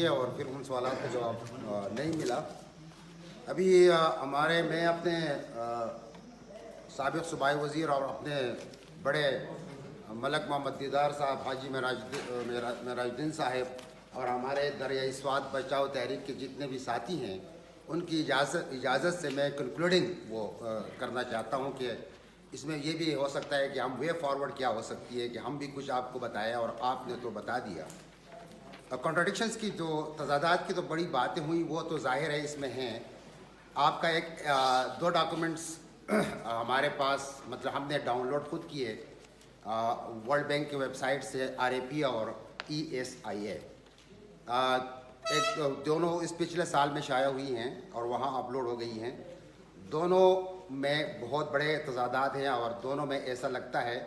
اور پھر ان سوالات کا جواب نہیں ملا. ابھی میں اپنے سابق صوبائی وزیر اور اپنے بڑے ملک محمد دیدار صاحب، حاجی معراج الدین صاحب اور ہمارے دریائے سوات بچاؤ تحریک کے جتنے بھی ساتھی ہیں، ان کی اجازت سے میں کنکلوڈنگ وہ کرنا چاہتا ہوں کہ اس میں یہ بھی ہو سکتا ہے کہ ہم وے فارورڈ کیا ہو سکتی ہے کہ ہم بھی کچھ آپ کو بتایا اور آپ نے تو بتا دیا. کنٹراڈکشنز کی جو تضادات کی تو بڑی باتیں ہوئیں، وہ تو ظاہر ہے اس میں ہیں. آپ کا دو ڈاکومنٹس ہمارے پاس، مطلب ہم نے ڈاؤن لوڈ خود کیے ورلڈ بینک کی ویب سائٹ سے، RAP اور ESIA. دونوں اس پچھلے سال میں شائع ہوئی ہیں اور وہاں اپلوڈ ہو گئی ہیں. دونوں میں بہت بڑے تضادات ہیں اور دونوں میں ایسا لگتا ہے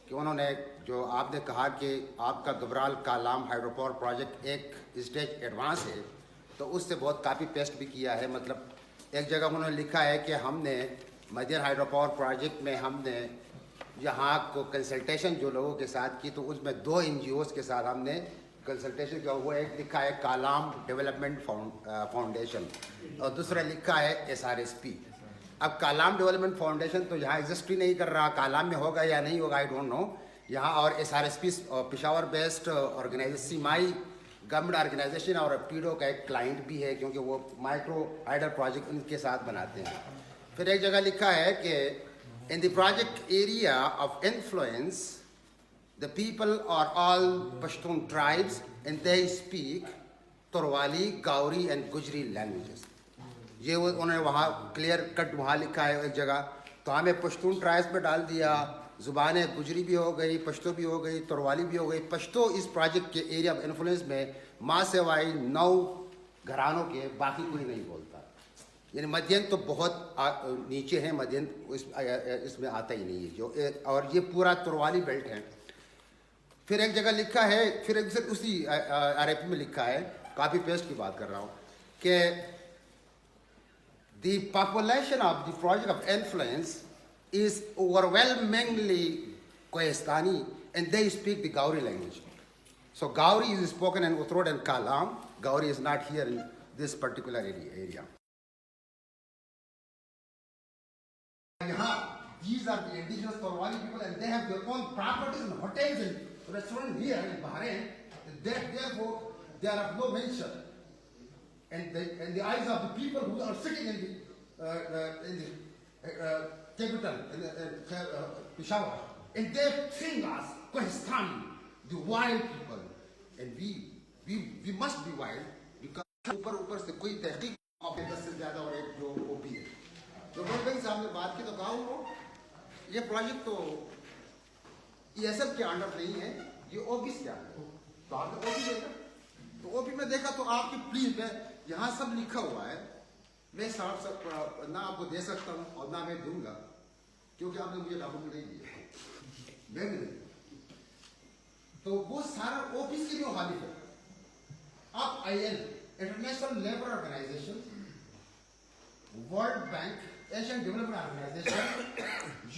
کہ انہوں نے جو آپ نے کہا کہ آپ کا Gabral Kalam hydro power project ایک اسٹیج ایڈوانس ہے، تو اس سے بہت کاپی پیسٹ بھی کیا ہے. مطلب ایک جگہ انہوں نے لکھا ہے کہ ہم نے مدین ہائیڈرو پاور پروجیکٹ میں ہم نے یہاں کو کنسلٹیشن جو لوگوں کے ساتھ کی، تو اس میں 2 NGOs کے ساتھ ہم نے کنسلٹیشن کیا. وہ ایک لکھا ہے کالام ڈیولپمنٹ فاؤنڈیشن اور دوسرا لکھا ہے SRSP. اب کالام ڈیولپمنٹ فاؤنڈیشن تو یہاں ایگزسٹ ہی نہیں کر رہا، کالام میں ہوگا یا نہیں ہوگا آئی ڈونٹ نو یہاں. اور SRSP Peshawar based organisation, semi government organisation اور پیڈو کا ایک کلائنٹ بھی ہے، کیونکہ وہ مائکرو ہائیڈر پروجیکٹ ان کے ساتھ بناتے ہیں. پھر ایک جگہ لکھا ہے کہ in the project area of influence the people are all Pashtun tribes and they speak Torwali, Gauri and Gujri languages. یہ وہ انہوں نے وہاں کلیئر کٹ وہاں لکھا ہے ایک جگہ. تو ہمیں پشتون ٹرائبس میں ڈال دیا، زبانیں گجری بھی ہو گئی، پشتو بھی ہو گئی، تروالی بھی ہو گئی. پشتو اس پروجیکٹ کے ایریا آف انفلوئنس میں ماں سوائے 9 گھرانوں کے باقی کوئی نہیں بولتا. یعنی مدین تو بہت نیچے ہیں، مدین اس میں آتا ہی نہیں ہے جو، اور یہ پورا تروالی بیلٹ ہے. پھر ایک جگہ لکھا ہے، پھر اسی RAP میں لکھا ہے، کاپی پیسٹ کی بات کر رہا ہوں، کہ the population of the project of influence is overwhelmingly Kohistani and they speak the Gauri language. So Gauri is spoken in Uthrod and Kalam. Gauri is not here in this particular area. These are the indigenous Torwali people and they have their own properties and hotels and restaurants here in Bahrain. Therefore, they are of no mention. And in the eyes of the people who are sitting in the capital, Peshawar, and they think us Kohistani, the wild people, and we must be wild because اوپر سے کوئی تحقیق 10 سے زیادہ اور ایک جو OP ہے. جو ورلڈ بینک صاحب نے بات کی تو کہا ہوں یہ پروجیکٹ تو ESF کے انڈر نہیں ہے، یہ OPs کے انڈر. تو آپ نے OP دیکھا، تو OP میں دیکھا تو آپ کی پلیز، میں یہاں سب لکھا ہوا ہے، میں صاحب نہ آپ کو دے سکتا ہوں اور نہ میں دوں گا کیونکہ آپ نے مجھے ڈاکومنٹ نہیں دیا، میں بھی نہیں. تو وہ سارا OPs کی بھی مخالف ہے. آپ IL international labour organisation, world bank, Asian development organisation,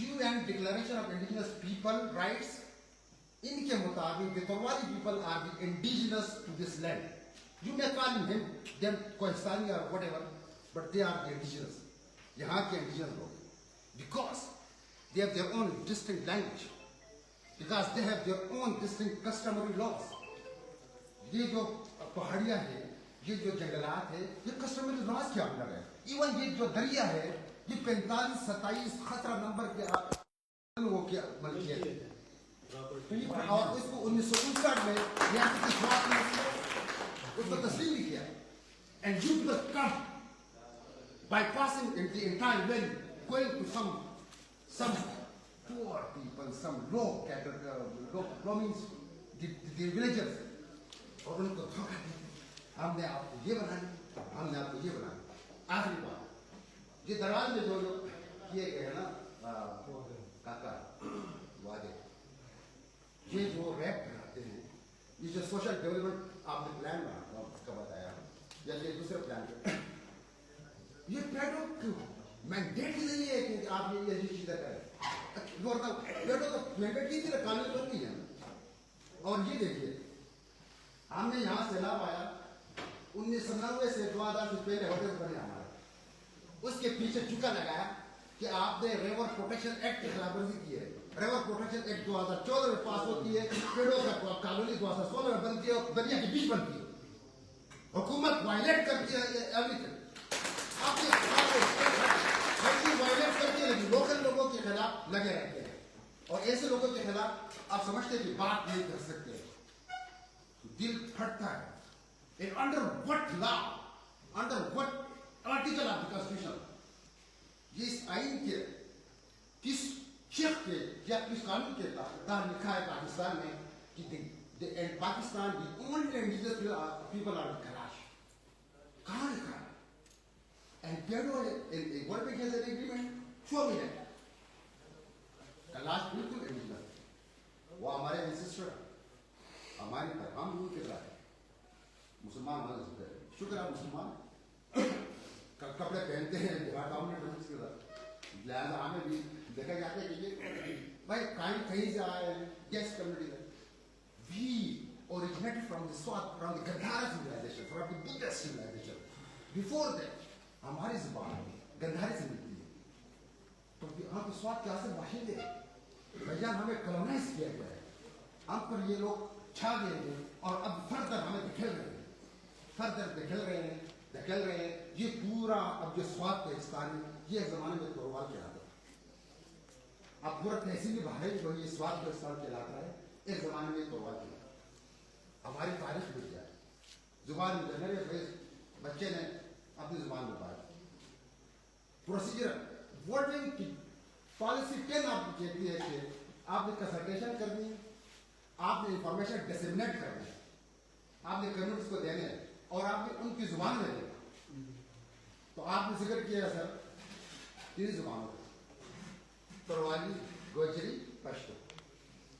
UN declaration of indigenous people rights, ان کے مطابق the Torwali people are the indigenous to this land. You may call them Kohistani or whatever, but they are the indigenous. یہاں کے indigenous لوگ. Because they have their own distinct language. Because they have their own distinct customary laws. یہ جو پہاڑیاں ہیں، یہ جو جنگلات ہیں، یہ کسٹمری لاز کے اندر ہے. ایون یہ جو دریا ہے، یہ 45-27 خطرہ نمبر کے لوگوں کی ملکیت ہے. اور اس کو 1959 میں ریاستی سوات نے اس کو تسلیم بھی کیا. And you must come by passing in the entire valley, going to some poor people, some low means the villagers, اور ان کو دھوکہ دیا. ہم نے آپ کو یہ بنانا، ہم نے آپ کو یہ بنانا. آخری بات، یہ درواز میں جو لوگ کیے گئے ہیں نا کاکا وعدے، یہ جو ریپ کراتے ہیں، یہ جو سوشل ڈیولپمنٹ آپ نے پلان بنا کا بتایا، یا یہ دوسرے پلان، یہ پیڈو مینڈیٹ ہی نہیں ہے کہ آپ یہ چیزیں کریں. پیڈو تو مینڈیٹ کی تھی نا، قانون تو نہیں ہے. اور یہ دیکھیے، ہم نے یہاں سیلاب آیا जमादार से पहले होटल बने हमारे, उसके पीछे चुका लगाया कि आपने रिवर प्रोटेक्शन एक्ट की खिलाफवर्जी की है। रिवर प्रोटेक्शन एक्ट 2014 में पास होती है, पेड़ों का कॉलोनी 2016 में बनती है और दरिया के बीच बनती है। हुकूमत वायलेट करती है एवरीथिंग, आपने वायलेट करती है, लेकिन लोकल लोगों के खिलाफ लगे रहते हैं और ऐसे लोगों के खिलाफ आप समझते हैं कि बात नहीं कर सकते, दिल फटता है। And under what law, under what article of the constitution, ये इस आइन के किस शेख के या किस कानून के तहत लिखा है पाकिस्तान में कि and Pakistan the only indigenous people are the Kalash? कहाँ लिखा है? And Pedro World Bank has an agreement, show me that. Kalash बिल्कुल indigenous, वो हमारे ancestor, हमारी तरह हम उनके तरह है, मुसलमान होने से पहले। शुक्र है मुसलमान कपड़े पहनते हैं, लिहाजा हमें भी देखा जाता है कि ये भाई कहीं से आए हैं, गेस्ट कम्युनिटी है। We originated from the Swat, from the Gandhara civilization, from the Buddhist civilization. Before that, हमारी ज़बान गंधारी से मिलती है, तो हम तो स्वात के असर बाशिंदे हैं। भैया हमें कॉलोनाइज किया गया है, हम पर ये लोग छा गए हैं और अब फर्दर हमें धकेल रहे हैं, धकेल रहे हैं। ये पूरा अब जो स्वात पाकिस्तान है, ये ज़माने में तोरवाल कहलाता था। अब पूरा तहसीली भाई जो ये स्वात पाकिस्तान कहलाता है, एक ज़माने में तोरवाल कहलाता। हमारी तारीख मिल जाए, जुबान मेरे बच्चे ने अपनी जुबान में बात प्रोसीजर वोटिंग की पॉलिसी 10 आपको कहती है कि आपने कंसल्टेशन करनी है, आपने इंफॉर्मेशन डिसेमिनेट करनी है, आपने कम्युनिटीज को देने हैं और आपने उनकी जुबान में देना। तो आपने जिक्र किया सर 3 जुबानों को, तोरवाली, गोजरी, पश्तो।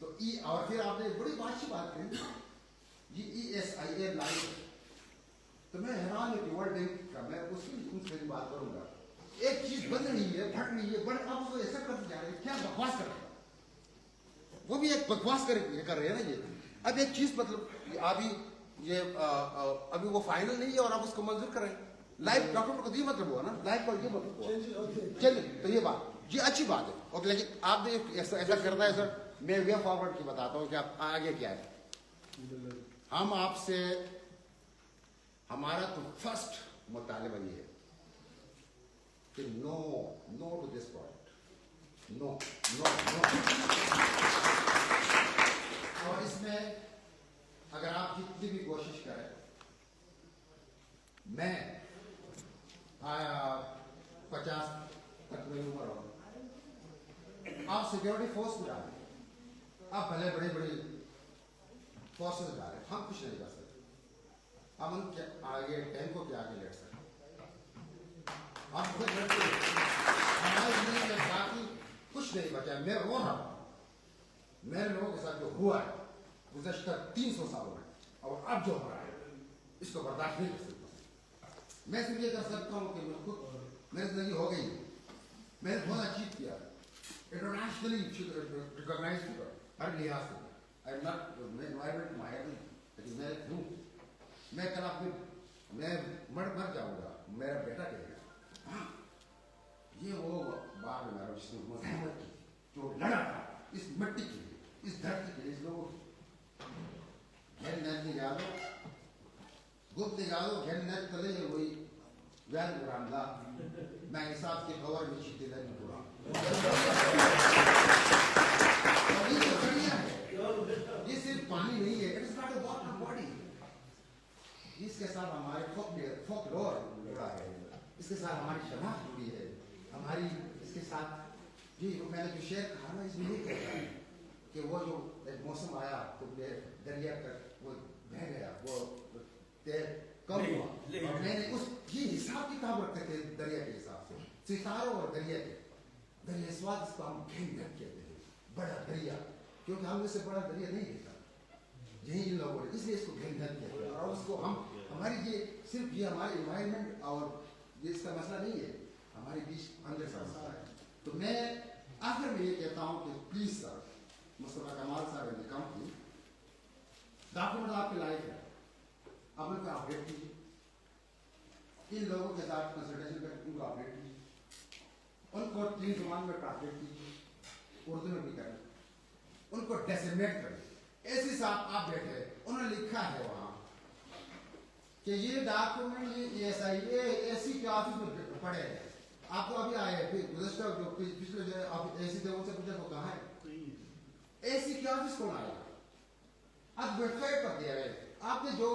तो और फिर आपने बड़ी अच्छी बात कही, ये ESIA लाइन है। तो मैं हैरान है कि वर्ल्ड बैंक का, मैं उसकी बात करूंगा। एक चीज बन रही है, फट रही है, बड़े आप उसको ऐसा करते जा रहे हैं, क्या बकवास कर रहे हैं, वो भी एक बकवास कर रहे हैं ना ये। अब एक चीज मतलब अभी ये अभी वो फाइनल नहीं है और आप उसको मंजूर करें, लाइव डॉक्यूमेंट को ये मतलब हुआ ना, लाइव पर ये मतलब हुआ। चलिए, तो ये बात ये अच्छी बात है, और लेकिन आपने ऐसा करना है सर। मैं वे फॉरवर्ड की बताता हूँ कि आप आगे क्या है। हम आपसे, हमारा तो फर्स्ट मुतालिबा ये है कि no to this project, no. और इसमें अगर आप जितनी भी कोशिश करें, मैं 50 तक मेरी उम्र हो, आप सिक्योरिटी फोर्स में डालें, आप भले बड़ी फोर्सेस डालें, हम कुछ नहीं कर सकते। हम उनके आगे टैंकों के आगे लड़ सकते, हम खुद लड़ते हैं। हमारी जिंदगी में बाकी कुछ नहीं बचा। मैं रो रहा हूँ, मेरे लोगों के साथ जो हुआ है गुज़श्ता 300 सालों में, और अब जो हो रहा है इसको बर्दाश्त नहीं कर सकता। मैं सिर्फ ये कर सकता हूँ कि मैं खुद, मेरी जिंदगी हो गई, मैंने बहुत अचीव किया, इंटरनेशनली रिकॉग्नाइज किया हर लिहाज से। आई एम नॉट एनवायरमेंट माहिर, लेकिन मैं हूँ। मैं कल अपने मैं मर जाऊंगा, मेरा बेटा कहेगा हाँ ये वो बाप है मेरा, जिसने मजहमत की, जो लड़ा था इस मिट्टी के लिए, इस धरती के लिए, इस लोगों घेर नैत निकालो, गुप्त निकालो, घेर नैत तले वही वैन बुरामदा, मैं हिसाब के कवर में चीते नहीं पूरा। ये सिर्फ पानी नहीं है, it is not a water body. इसके साथ हमारे फोक लोर जुड़ा है, इसके साथ हमारी शनाख्त जुड़ी है, हमारी इसके साथ ये मैंने जो शेर कहा ना, इसमें ये कहता है कि वो जो एक मौसम आया तो दरिया तक वो बह गया, वो तेल कम हुआ, और मैंने उस ये हिसाब किताब रखते थे दरिया के हिसाब से, सितारों और दरिया स्वाद, इसको हम घेंघट कहते हैं, बड़ा दरिया, क्योंकि हमने से बड़ा दरिया नहीं देखा यही इन लोगों ने, इसलिए इसको घेंघट कहते हैं। और उसको हम हमारी ये सिर्फ ये हमारे इन्वायरमेंट और ये इसका मसला नहीं है, हमारे बीच अंदर सा मसला है। तो मैं आखिर में ये कहता हूँ कि प्लीज सर, मुस्तफा कमाल साहब एंड द कंपनी, डॉक्यूमेंट आपके लायक है, अब उनका अपडेट कीजिए, इन लोगों के साथ कंसल्टेशन कर उनको अपडेट कीजिए, उनको 3 ज़ुबान में ट्रांसलेट कीजिए, उर्दू में भी करें, उनको डेसिमेट करें। ऐसी साहब आप बैठे, उन्होंने लिखा है वहाँ कि ये डॉक्यूमेंट ये ऐसा ये एसी के ऑफिस में पड़े हैं। आपको अभी आए फिर गुज़श्ता जो पिछले जो आप एसी थे उनसे पूछा वो कहाँ है, एसी के ऑफिस कौन आया? आप वेबसाइट पर दे रहे, आपने जो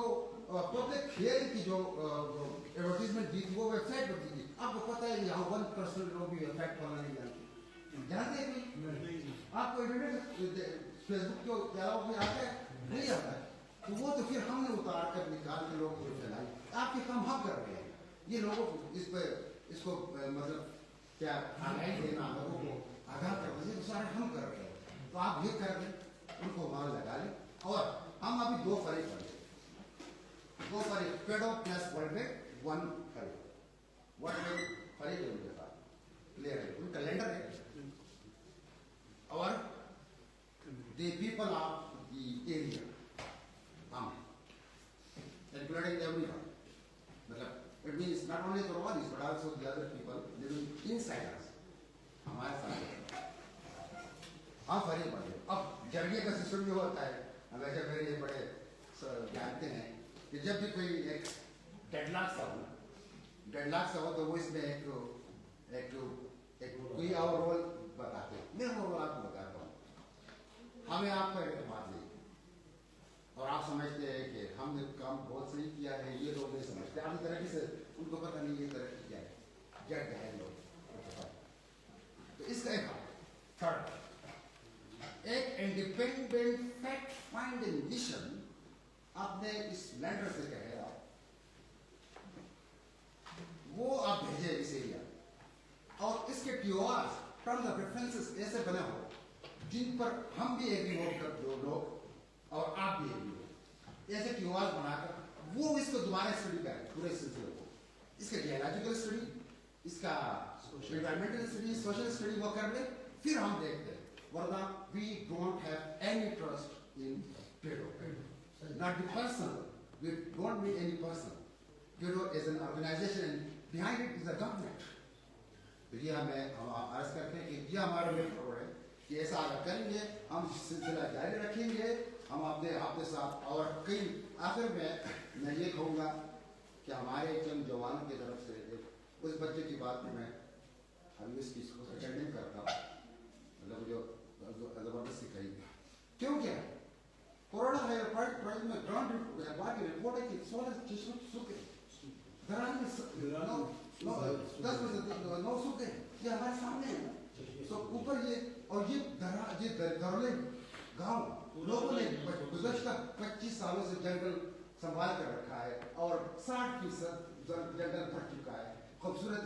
पब्लिक हेयर की जो एडवर्टीजमेंट दी थी वो वेबसाइट पर दी थी। आपको पता है यहाँ 1% लोग भी वेबसाइट खोलना नहीं जानते, जानते हैं नहीं? आपको इंटरनेट फेसबुक के अलावा भी आता है नहीं आता है, तो वो तो फिर हमने उतार कर निकाल के लोगों को फैलाई। आपके काम हम कर रहे हैं, ये लोगों को इस पर इसको मतलब क्या आगाही देना, लोगों को आगाह करना, ये सारे हम कर रहे हैं। तो आप ये कर दें, उनको वहाँ लगा लें। और हम अभी 2 फरीक पढ़े, 2 फरीक पेडो प्लस वर्ड में 1 फरीक, वर्ड में फरीक है उनके पास, क्लियर है, उनका कैलेंडर है। और the people of the area, including everyone, मतलब it means not only the Romanis but also the other people living inside us, हमारे साथ। हाँ फरीक पढ़े। अब जरिए का सिस्टम जो होता है, हमेशा मेरे ये बड़े जानते हैं कि जब भी कोई एक डेडलॉक सा हो तो वो इसमें एक कोई और रोल बताते हैं। मैं वो रोल आपको बताता हूँ, हमें आपका एतमाद नहीं और आप समझते हैं कि हमने काम बहुत सही किया है, ये लोग नहीं समझते, आपकी तरक्की से उनको पता नहीं ये तरक्की क्या है, जग है लोग। तो इसका एक थर्ड, एक इंडिपेंडेंट फैक्ट फाइंडिंग मिशन आपने इस लैंडर से कहे आप वो आप भेजे इस एरिया, और इसके ट्यूआर्स टर्म्स ऑफ रेफरेंसेस ऐसे बने हो जिन पर हम भी एग्री हो कर दो लोग और आप भी एग्री हो, ऐसे ट्यूआर्स बनाकर वो इसको दोबारा स्टडी करें पूरे सिलसिले को, इसका जियोलॉजिकल स्टडी, इसका एनवायरमेंटल स्टडी, सोशल स्टडी वो कर ले, फिर हम देखते हैं। वरना we don't have any trust in PEDO. Not the person. We don't need any person. PEDO is an organization and behind it is a government. तो ये हम अर्ज करते हैं कि ये हमारे लिए खबर है कि ऐसा अगर करेंगे हम सिलसिला जारी रखेंगे, हम आपके साथ। और कई आखिर में मैं ये कहूँगा कि हमारे चंद जवानों की तरफ से उस बच्चे की बात में मैं अभी इसकी अटेंडिंग करता हूँ, मतलब जो जबरदस्ती कही क्यों क्या कोरोना है प्राइस में ग्राउंड रिपोर्ट की रिपोर्ट है कि 16 सूखे घराने में 10 सूखे, ये हमारे सामने है। तो ऊपर ये और ये घरोले गांव लोगों ने गुज़श्ता 25 सालों से जंगल संभाल कर रखा है और 60% जंगल भर चुका है। खूबसूरत